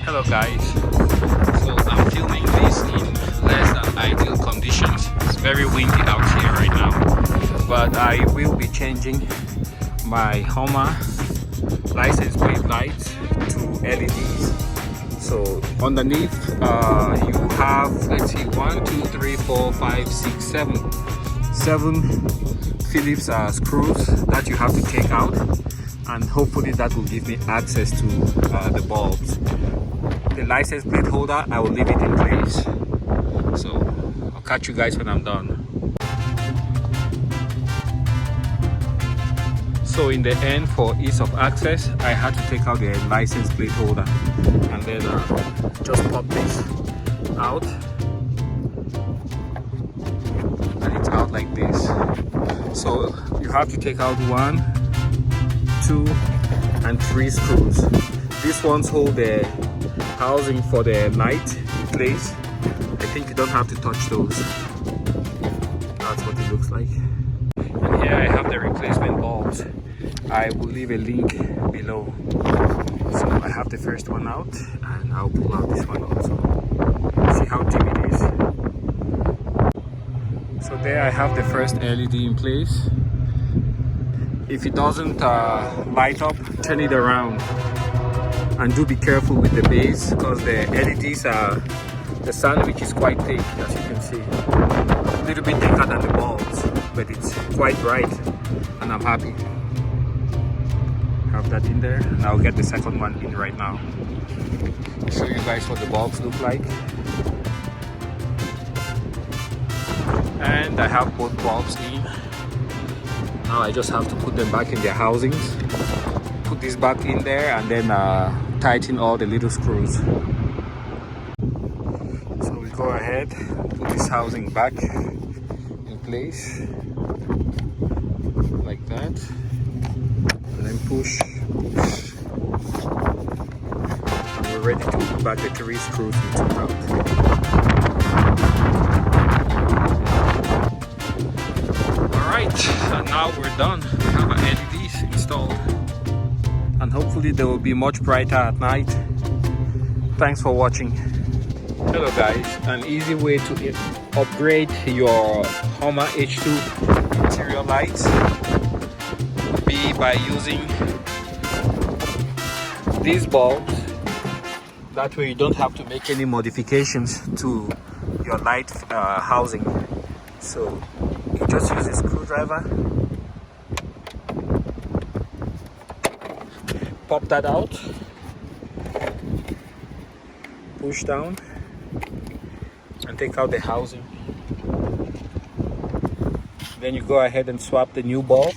Hello guys, so I'm filming this in less than ideal conditions. It's very windy out here right now, but I will be changing my Hummer license plate lights to LEDs. So underneath you have, let's see, 1 2 3 4 5 6 7 Phillips screws that you have to take out, and hopefully that will give me access to the bulbs. The license plate holder, I will leave it in place. So I'll catch you guys when I'm done. So in the end, for ease of access, I had to take out the license plate holder and then just pop this out, and it's out like this. So you have to take out 1 2 and 3 screws. These ones hold the housing for the light in place. I think you don't have to touch those. That's what it looks like. And here I have the replacement bulbs. I will leave a link below. So I have the first one out, and I'll pull out this one also. See how dim it is. So there I have the first LED in place. If it doesn't light up, turn it around. And do be careful with the base, because the LEDs are, the sandwich is quite thick, as you can see. A little bit thicker than the bulbs, but it's quite bright, and I'm happy. Have that in there, and I'll get the second one in right now. Show you guys what the bulbs look like. And I have both bulbs in. Now I just have to put them back in their housings. Put this back in there and then tighten all the little screws. So we go ahead, put this housing back in place like that, and then push. And we're ready to put back the 3 screws we took out. Alright, and now we're done. We have our LEDs installed, and hopefully they will be much brighter at night. Thanks for watching. Hello guys, an easy way to upgrade your Hummer H2 interior lights would be by using these bulbs. That way you don't have to make any modifications to your light housing. So you just use a screwdriver, pop that out, push down, and take out the housing. Then you go ahead and swap the new bulb.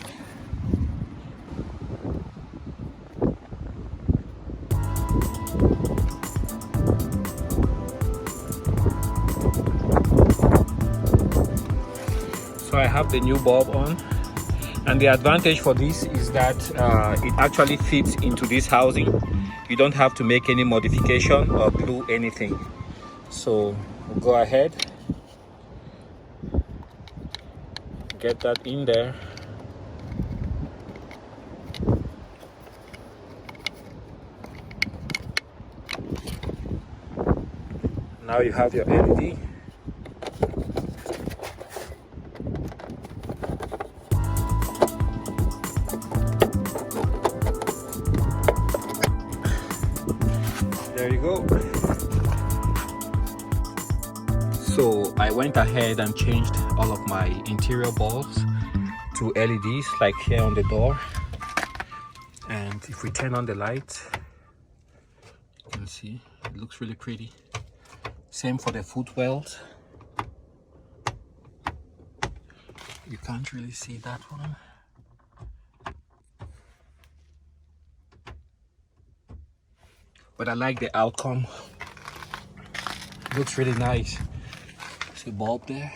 So I have the new bulb on. And the advantage for this is that it actually fits into this housing. You don't have to make any modification or glue anything. So we'll go ahead, get that in there. Now you have your LED. There you go. So I went ahead and changed all of my interior bulbs to LEDs, like here on the door. And if we turn on the light, you can see it looks really pretty. Same for the footwells. You can't really see that one. But I like the outcome. It looks really nice. See a bulb there.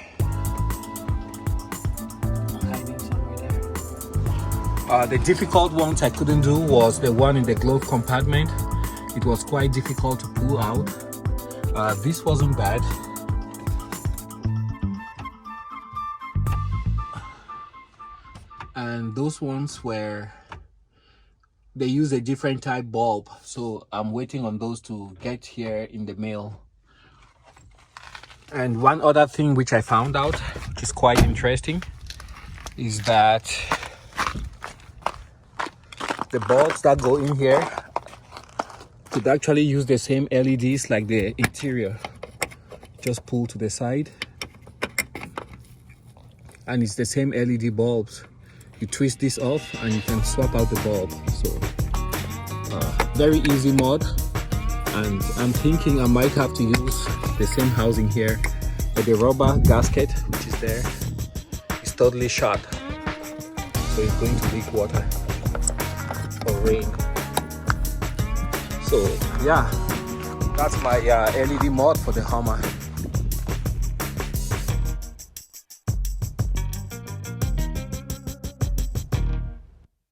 Hiding somewhere there. The difficult ones I couldn't do was the one in the glove compartment. It was quite difficult to pull out. This wasn't bad. And those ones were they use a different type bulb, so I'm waiting on those to get here in the mail. And one other thing which I found out, which is quite interesting, is that the bulbs that go in here could actually use the same LEDs like the interior. Just pull to the side and it's the same LED bulbs. You twist this off and you can swap out the bulb. So very easy mod, and I'm thinking I might have to use the same housing here, but the rubber gasket which is there is totally shot, so it's going to leak water or rain. So yeah, that's my LED mod for the Hummer.